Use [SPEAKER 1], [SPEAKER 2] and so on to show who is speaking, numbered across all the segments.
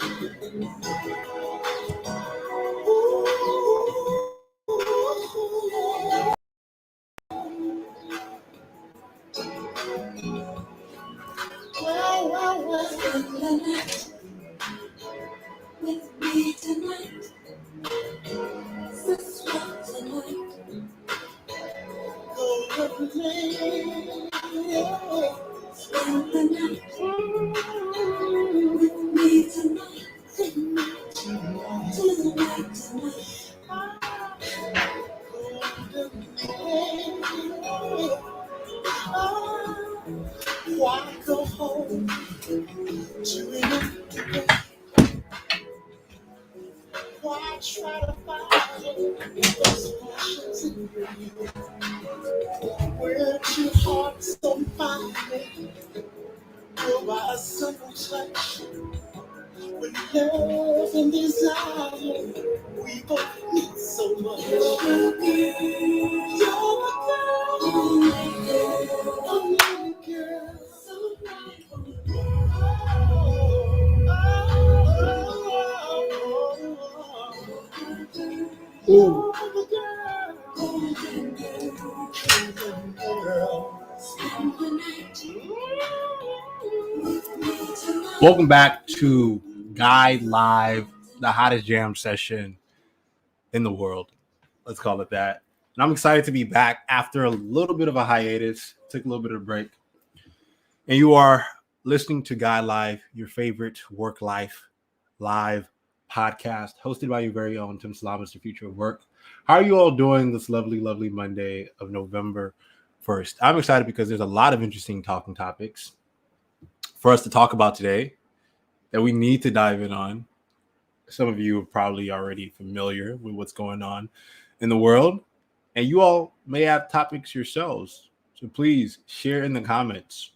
[SPEAKER 1] With me tonight, this one tonight. Spend the night with me tonight. Why go home to it? Why try to find those passions in you? We're two hearts so finely filled by a simple touch. With love and desire, we both need so much. You're the girl, only girl, so bright. You're the girl.
[SPEAKER 2] Welcome back to Guide Live, the hottest jam session in the world. Let's call it that. And I'm excited to be back after a little bit of a hiatus. Took a little bit of a break. And you are listening to Guide Live, your favorite work life live podcast, hosted by your very own Tim Salamas, the future of work. How are you all doing this lovely, lovely Monday of November 1st? I'm excited because there's a lot of interesting talking topics for us to talk about today that we need to dive in on. Some of you are probably already familiar with what's going on in the world, and you all may have topics yourselves. So please share in the comments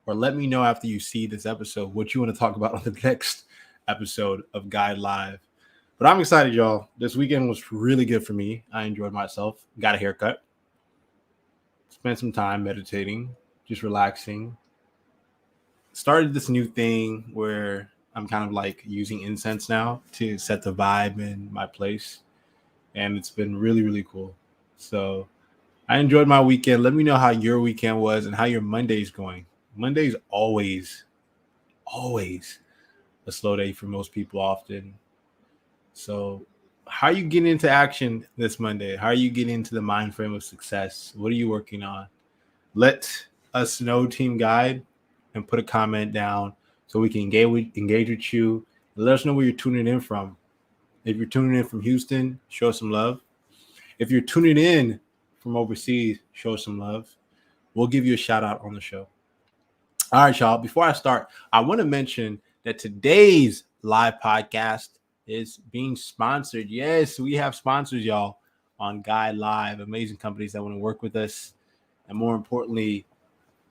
[SPEAKER 2] or let me know after you see this episode what you want to talk about on the next episode of Guide Live. But I'm excited, y'all. This weekend was really good for me. I enjoyed myself. Got a haircut. Spent some time meditating, just relaxing. Started this new thing where I'm kind of like using incense now to set the vibe in my place. And it's been really, really cool. So I enjoyed my weekend. Let me know how your weekend was and how your Monday's going. Monday's always a slow day for most people often. So how are you getting into action this Monday? How are you getting into the mind frame of success? What are you working on? Let us know, Team Guide, and put a comment down so we can engage with you. Let us know where you're tuning in from. If you're tuning in from Houston, show some love. If you're tuning in from overseas, show some love. We'll give you a shout out on the show. All right, y'all. Before I start, I want to mention that today's live podcast is being sponsored. Yes, we have sponsors, y'all, on Guide Live. Amazing companies that want to work with us. And more importantly,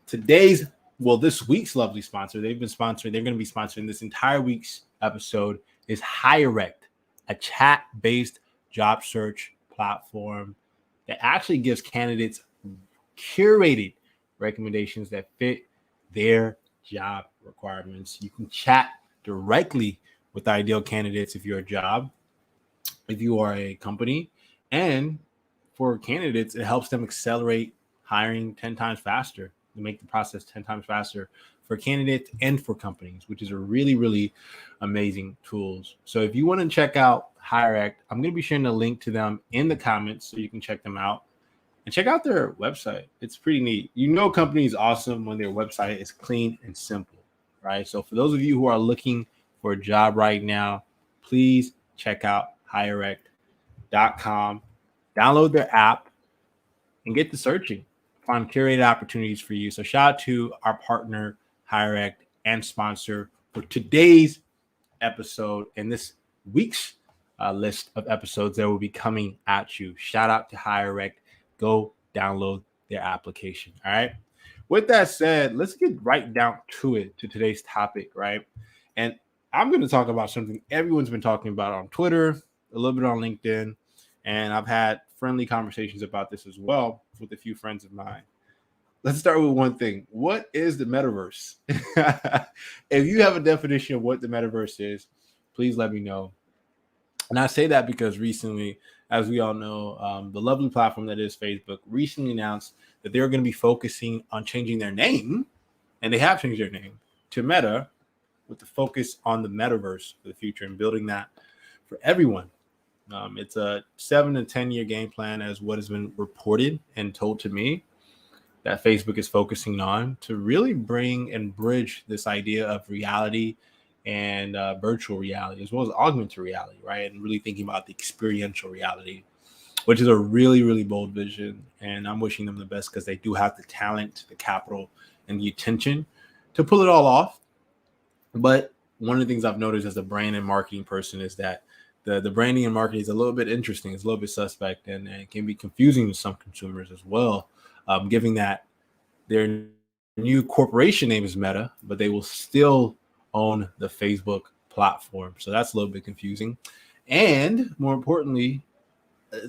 [SPEAKER 2] this week's lovely sponsor, they're going to be sponsoring this entire week's episode is HireRect, a chat-based job search platform that actually gives candidates curated recommendations that fit their job requirements. You can chat directly with ideal candidates if you're a job, if you are a company, and for candidates, it helps them accelerate hiring 10 times faster, to make the process 10 times faster for candidates and for companies, which is a really, really amazing tools. So if you want to check out HireRect, I'm going to be sharing a link to them in the comments so you can check them out. And check out their website. It's pretty neat. You know, company is awesome when their website is clean and simple, right? So for those of you who are looking for a job right now, please check out HireRect.com. Download their app and get to searching. Find curated opportunities for you. So shout out to our partner, HireRect, and sponsor for today's episode and this week's list of episodes that will be coming at you. Shout out to HireRect. Go download their application. All right. With that said, let's get right down to it, to today's topic, right? And I'm going to talk about something everyone's been talking about on Twitter, a little bit on LinkedIn, and I've had friendly conversations about this as well with a few friends of mine. Let's start with one thing. What is the metaverse? If you have a definition of what the metaverse is, please let me know. And I say that because recently, as we all know, the lovely platform that is Facebook recently announced that they're going to be focusing on changing their name, and they have changed their name to Meta, with the focus on the metaverse for the future and building that for everyone. It's a 7 to 10 year game plan, as what has been reported and told to me, that Facebook is focusing on to really bring and bridge this idea of reality and virtual reality, as well as augmented reality, right? And really thinking about the experiential reality, which is a really, really bold vision. And I'm wishing them the best because they do have the talent, the capital, and the attention to pull it all off. But one of the things I've noticed as a brand and marketing person is that the branding and marketing is a little bit interesting. It's a little bit suspect, and it can be confusing to some consumers as well, given that their new corporation name is Meta, but they will still own the Facebook platform. So that's a little bit confusing. And more importantly,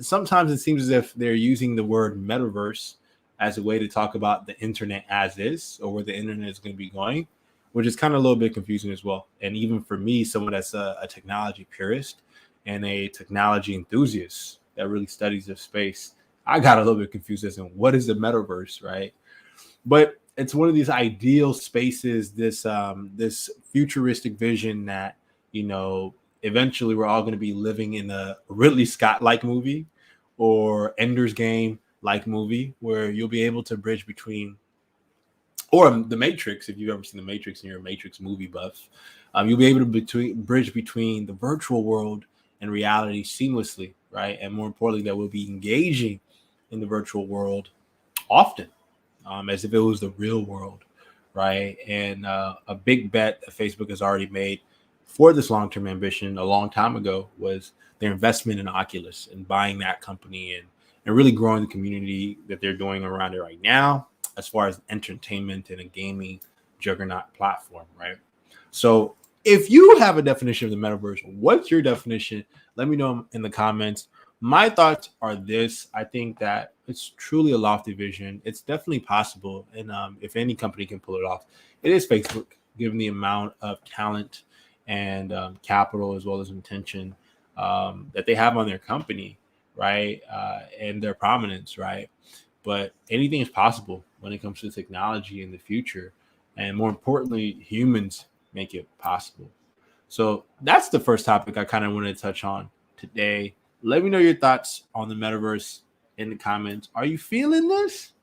[SPEAKER 2] sometimes it seems as if they're using the word metaverse as a way to talk about the internet as is, or where the internet is going to be going, which is kind of a little bit confusing as well. And even for me, someone that's a technology purist and a technology enthusiast that really studies this space, I got a little bit confused as to what is the metaverse, right? But it's one of these ideal spaces, this futuristic vision that, eventually we're all going to be living in a Ridley Scott-like movie or Ender's Game-like movie, where you'll be able to bridge between, or The Matrix, if you've ever seen The Matrix and you're a Matrix movie buff, you'll be able to bridge between the virtual world and reality seamlessly, right? And more importantly, that we'll be engaging in the virtual world often, as if it was the real world, right? And a big bet that Facebook has already made for this long-term ambition a long time ago was their investment in Oculus and buying that company and really growing the community that they're doing around it right now, as far as entertainment and a gaming juggernaut platform, right? So if you have a definition of the metaverse, what's your definition? Let me know in the comments. My thoughts are this. I think that it's truly a lofty vision. It's definitely possible. And if any company can pull it off, it is Facebook, given the amount of talent and capital, as well as intention that they have on their company, right? And their prominence, right? But anything is possible when it comes to technology in the future. And more importantly, humans make it possible. So that's the first topic I kind of wanted to touch on today. Let me know your thoughts on the metaverse in the comments. Are you feeling this?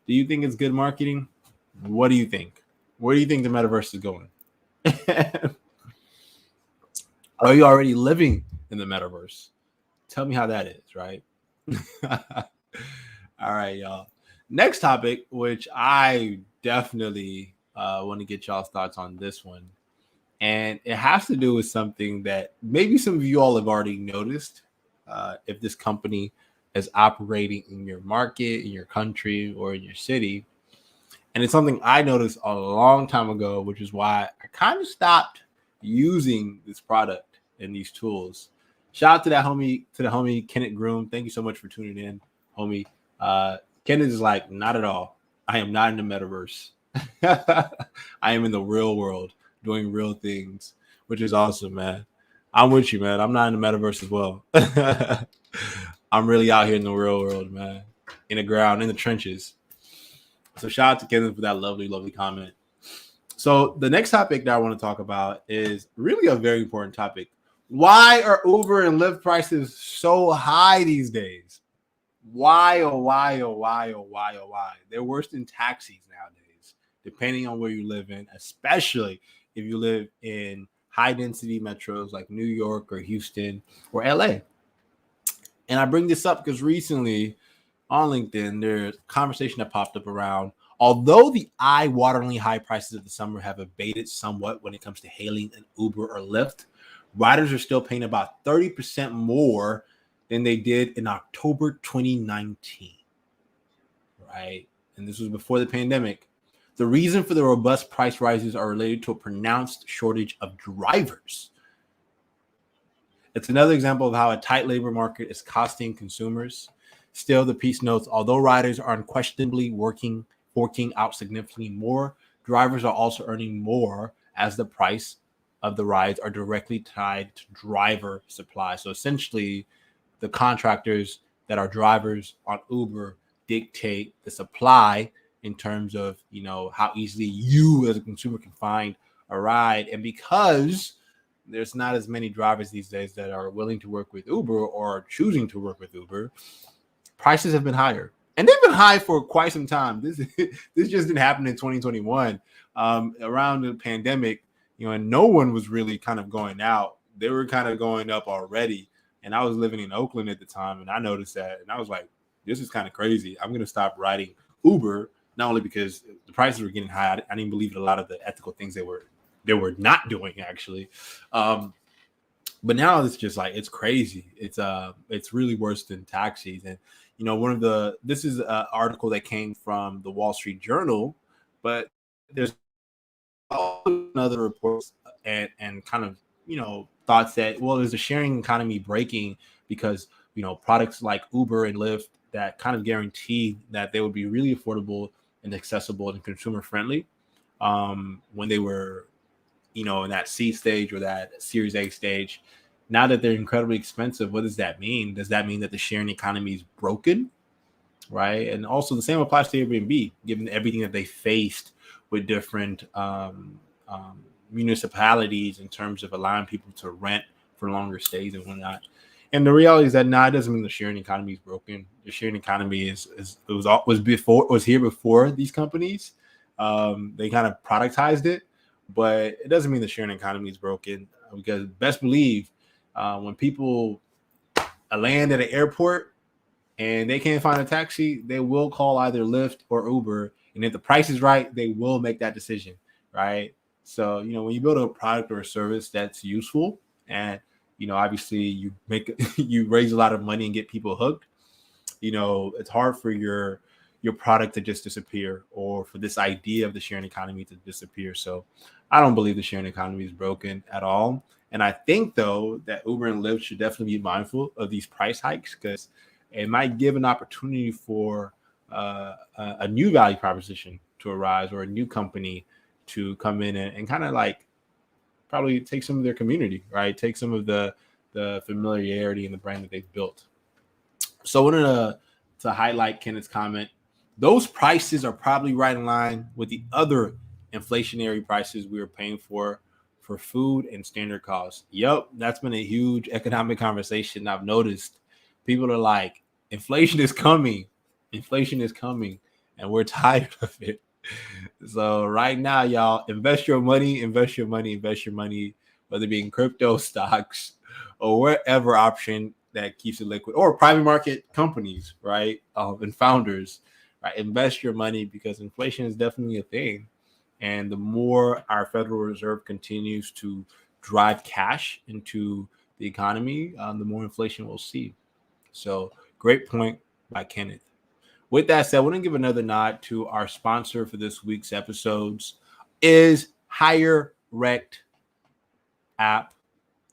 [SPEAKER 2] Do you think it's good marketing? What do you think? Where do you think the metaverse is going? Are you already living in the metaverse? Tell me how that is, right? All right, y'all. Next topic, which I definitely want to get y'all's thoughts on this one. And it has to do with something that maybe some of you all have already noticed. If this company is operating in your market, in your country, or in your city. And it's something I noticed a long time ago, which is why I kind of stopped using this product and these tools. Shout out to the homie Kenneth Groom. Thank you so much for tuning in, homie. Kenneth is like, not at all. I am not in the metaverse. I am in the real world doing real things, which is awesome, man. I'm with you, man. I'm not in the metaverse as well. I'm really out here in the real world, man. In the ground, in the trenches. So shout out to Kenneth for that lovely, lovely comment. So the next topic that I want to talk about is really a very important topic. Why are Uber and Lyft prices so high these days? Why, oh, why, oh, why, oh, why, oh, why? They're worse than taxis nowadays, depending on where you live in, especially if you live in high-density metros like New York or Houston or LA. And I bring this up because recently on LinkedIn, there's a conversation that popped up around, although the eye-wateringly high prices of the summer have abated somewhat when it comes to hailing an Uber or Lyft, riders are still paying about 30% more than they did in October 2019, right? And this was before the pandemic. The reason for the robust price rises are related to a pronounced shortage of drivers. It's another example of how a tight labor market is costing consumers. Still, the piece notes, although riders are unquestionably forking out significantly more, drivers are also earning more as the price of the rides are directly tied to driver supply. So essentially, the contractors that are drivers on Uber dictate the supply in terms of, you know, how easily you as a consumer can find a ride. And because there's not as many drivers these days that are willing to work with Uber or choosing to work with Uber, prices have been higher. And they've been high for quite some time. This just didn't happen in 2021. Around the pandemic, you know, and no one was really kind of going out. They were kind of going up already. And I was living in Oakland at the time, and I noticed that, and I was like, this is kind of crazy. I'm going to stop riding Uber, not only because the prices were getting high. I didn't believe in a lot of the ethical things they were not doing, actually. But now it's just like, it's crazy. It's really worse than taxis. And, you know, this is an article that came from the Wall Street Journal, but there's other reports and kind of, you know, thoughts that, well, there's a sharing economy breaking because, you know, products like Uber and Lyft that kind of guarantee that they would be really affordable and accessible and consumer friendly when they were, you know, in that C stage or that Series A stage. Now that they're incredibly expensive, what does that mean? Does that mean that the sharing economy is broken? Right. And also the same applies to Airbnb, given everything that they faced with different municipalities in terms of allowing people to rent for longer stays and whatnot. And the reality is that it doesn't mean the sharing economy is broken. The sharing economy was here before these companies. They kind of productized it, but it doesn't mean the sharing economy is broken, because best believe when people land at an airport and they can't find a taxi, they will call either Lyft or Uber. And if the price is right, they will make that decision, right? So, you know, when you build a product or a service that's useful and, you know, obviously you raise a lot of money and get people hooked, you know, it's hard for your product to just disappear or for this idea of the sharing economy to disappear. So I don't believe the sharing economy is broken at all. And I think, though, that Uber and Lyft should definitely be mindful of these price hikes, because it might give an opportunity for a new value proposition to arise, or a new company to come in and kind of like probably take some of their community, right? Take some of the familiarity and the brand that they've built. So I wanted to highlight Kenneth's comment. Those prices are probably right in line with the other inflationary prices we were paying for food and standard costs. Yep, that's been a huge economic conversation. I've noticed people are like, inflation is coming, and we're tired of it. So right now, y'all, invest your money, whether it be in crypto, stocks, or whatever option that keeps it liquid, or private market companies, right? And founders, right? Invest your money, because inflation is definitely a thing. And the more our Federal Reserve continues to drive cash into the economy, the more inflation we'll see. So great point by Kenneth. With that said, I want to give another nod to our sponsor for this week's episodes is HireRect app,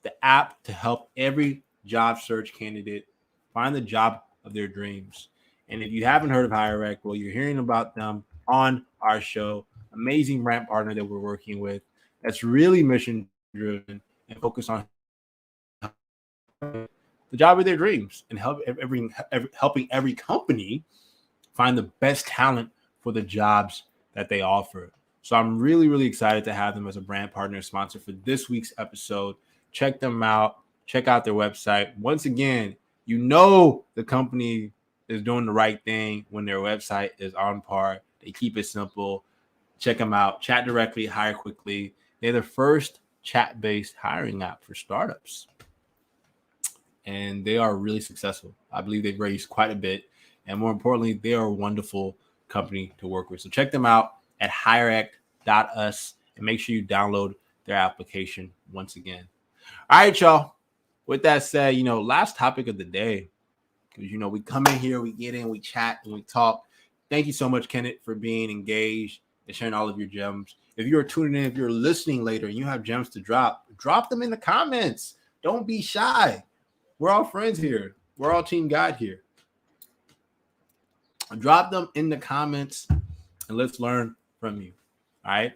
[SPEAKER 2] the app to help every job search candidate find the job of their dreams. And if you haven't heard of HireRect, well, you're hearing about them on our show. Amazing brand partner that we're working with that's really mission driven and focused on the job of their dreams and helping every company find the best talent for the jobs that they offer. So I'm really, really excited to have them as a brand partner sponsor for this week's episode. Check them out. Check out their website. Once again, you know the company is doing the right thing when their website is on par. They keep it simple. Check them out. Chat directly, hire quickly. They're the first chat-based hiring app for startups. And they are really successful. I believe they've raised quite a bit. And more importantly, they are a wonderful company to work with. So check them out at hirect.us and make sure you download their application once again. All right, y'all. With that said, you know, last topic of the day, because, you know, we come in here, we get in, we chat, and we talk. Thank you so much, Kenneth, for being engaged and sharing all of your gems. If you're tuning in, if you're listening later and you have gems to drop them in the comments. Don't be shy. We're all friends here. We're all Team God here. Drop them in the comments and let's learn from you. All right.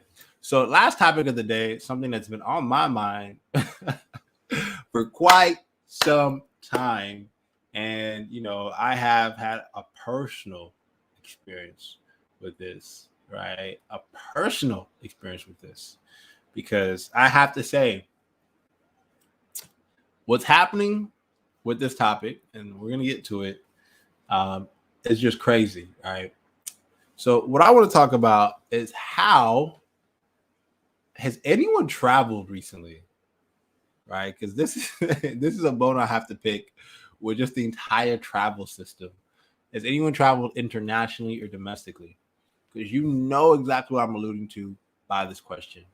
[SPEAKER 2] So, last topic of the day, something that's been on my mind for quite some time. And, I have had a personal experience with this, right? A personal experience with this. Because I have to say, what's happening with this topic, and we're going to get to it, is just crazy, right? So, what I want to talk about is how has anyone traveled recently, right? Because this is this is a bone I have to pick with just the entire travel system. Has anyone traveled internationally or domestically? Because you know exactly what I'm alluding to by this question.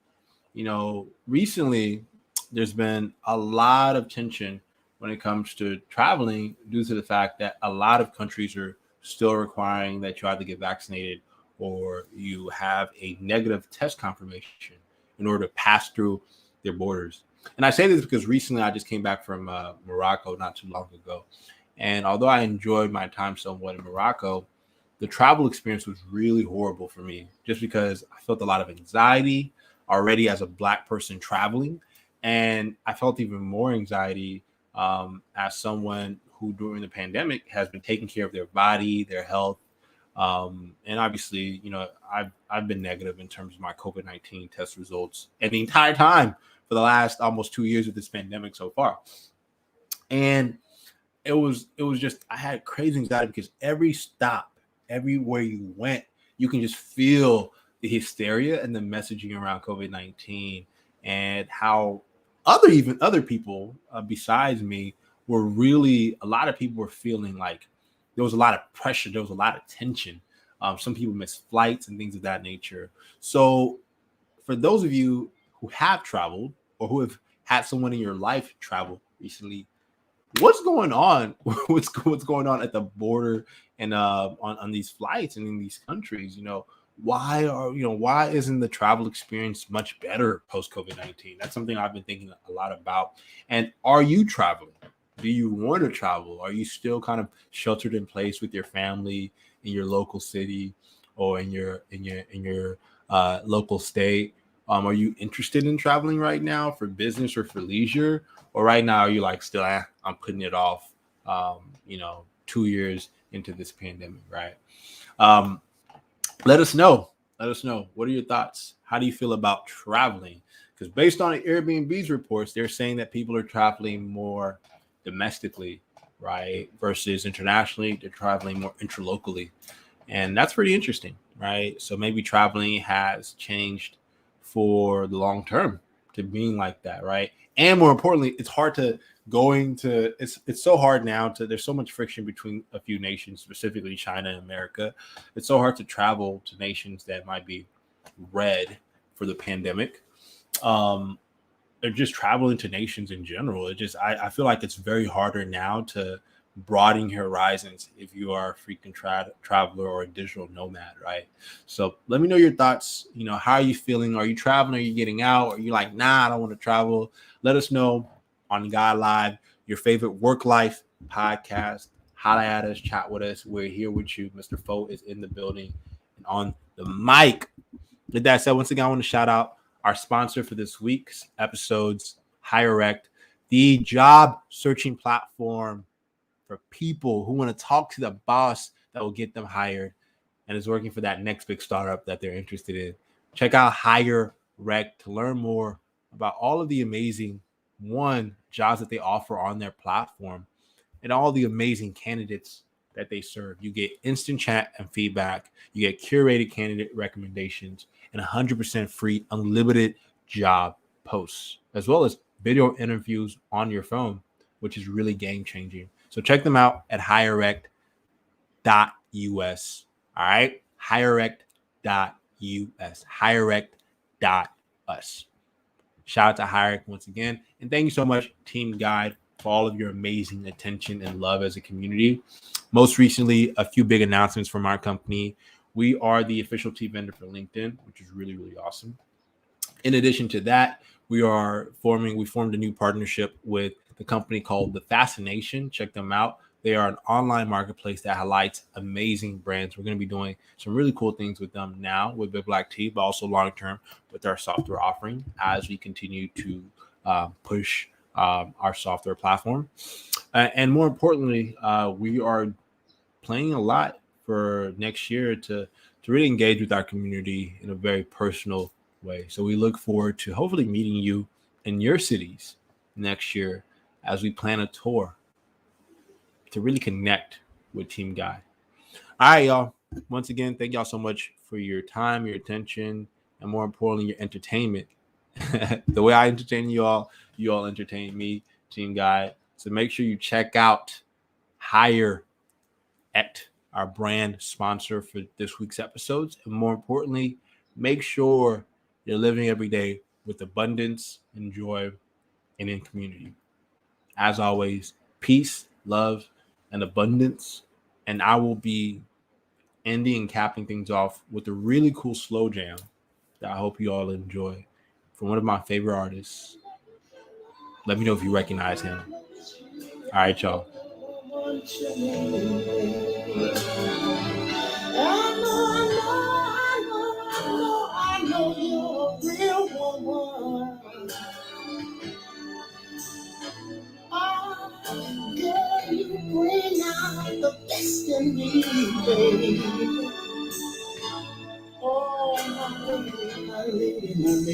[SPEAKER 2] Recently there's been a lot of tension when it comes to traveling due to the fact that a lot of countries are still requiring that you either get vaccinated or you have a negative test confirmation in order to pass through their borders. And I say this because recently I just came back from Morocco not too long ago. And although I enjoyed my time somewhat in Morocco, the travel experience was really horrible for me just because I felt a lot of anxiety already as a Black person traveling. And I felt even more anxiety as someone who during the pandemic has been taking care of their body, their health. And obviously, I've been negative in terms of my COVID-19 test results and the entire time for the last almost 2 years of this pandemic so far. And it was just I had crazy anxiety because every stop, everywhere you went, you can just feel the hysteria and the messaging around COVID-19 and how other people besides me were really a lot of people were feeling like there was a lot of pressure, there was a lot of tension. Some people missed flights and things of that nature. So for those of you who have traveled or who have had someone in your life travel recently, what's going on? what's going on at the border and on these flights and in these countries? Why isn't the travel experience much better post COVID-19? That's something I've been thinking a lot about. And are you traveling? Do you want to travel? Are you still kind of sheltered in place with your family in your local city or in your local state? Are you interested in traveling right now for business or for leisure? Or right now, you're like, still, I'm putting it off, 2 years into this pandemic, right? Um, Let us know. Let us know. What are your thoughts? How do you feel about traveling? Because based on Airbnb's reports, they're saying that people are traveling more domestically, right? Versus internationally, they're traveling more interlocally. And that's pretty interesting, right? So maybe traveling has changed for the long term to being like that, right? And more importantly, it's hard to it's so hard now to there's so much friction between a few nations, specifically China and America. It's so hard to travel to nations that might be red for the pandemic. Um, they're just traveling to nations in general. I feel like it's very harder now to broaden your horizons if you are a freaking traveler or a digital nomad, right? So let me know your thoughts. How are you feeling? Are you traveling? Are you getting out? Are you like, nah, I don't want to travel? Let us know on God Live, your favorite work life podcast. Holla at us, chat with us. We're here with you. Mr. Foe is in the building and on the mic. With that said, once again, I want to shout out our sponsor for this week's episodes, HireRect, the job searching platform for people who want to talk to the boss that will get them hired and is working for that next big startup that they're interested in. Check out HireRect to learn more about all of the amazing jobs that they offer on their platform and all the amazing candidates that they serve. You get instant chat and feedback. You get curated candidate recommendations and 100% free unlimited job posts, as well as video interviews on your phone, which is really game changing. So check them out at hirect.us. All right. Hirect.us. Hirect.us. Shout out to Hirect once again. And thank you so much, Team Guide, for all of your amazing attention and love as a community. Most recently, a few big announcements from our company. We are the official team vendor for LinkedIn, which is really, really awesome. In addition to that, we formed a new partnership with the company called The Fascination. Check them out. They are an online marketplace that highlights amazing brands. We're going to be doing some really cool things with them now with Big Black Tea, but also long term with our software offering as we continue to push our software platform. And more importantly, we are planning a lot for next year to really engage with our community in a very personal way. So we look forward to hopefully meeting you in your cities next year as we plan a tour to really connect with Team Guy. All right, y'all. Once again, thank y'all so much for your time, your attention, and more importantly, your entertainment. The way I entertain you all entertain me, Team Guy. So make sure you check out Higher at our brand sponsor for this week's episodes. And more importantly, make sure you're living every day with abundance and joy and in community. As always, peace, love, and abundance. And I will be ending and capping things off with a really cool slow jam that I hope you all enjoy from one of my favorite artists. Let me know if you recognize him. All right, y'all.
[SPEAKER 1] I know you're a real woman. Oh, girl, you bring out the best in me, baby. Oh, my lady, love.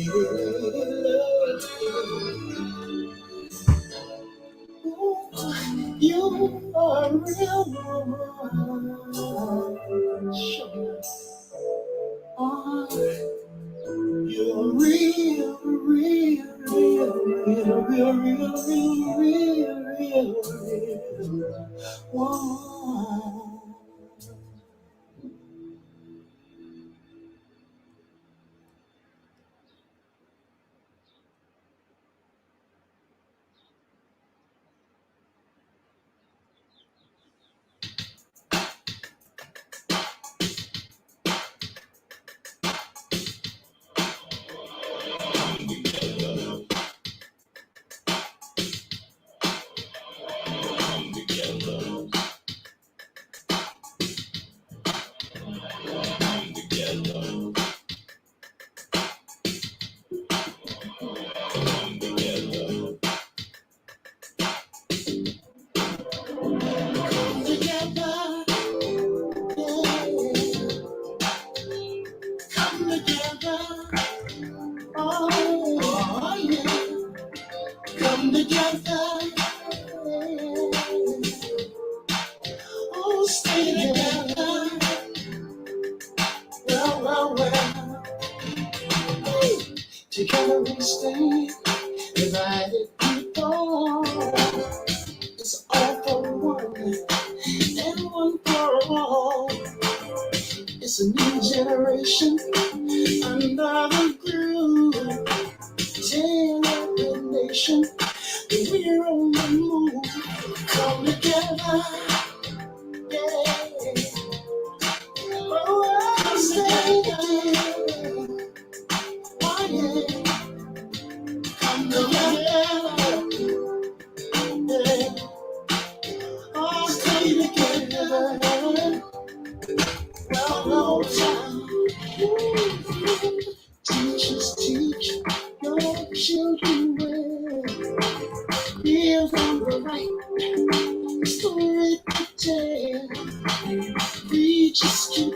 [SPEAKER 1] Ooh, you are a real woman. Sure. Oh, you're real. Whoa. Together we stay divided people. It's all for one and one for all. It's a new generation, another groove. Tear up the nation, we're on the move. Come together, yeah. Oh, stay together. Oh, yeah. Come together, yeah. Oh, stay together. Well, no time. Teachers teach your children well. Give them the right story to tell. Preachers keep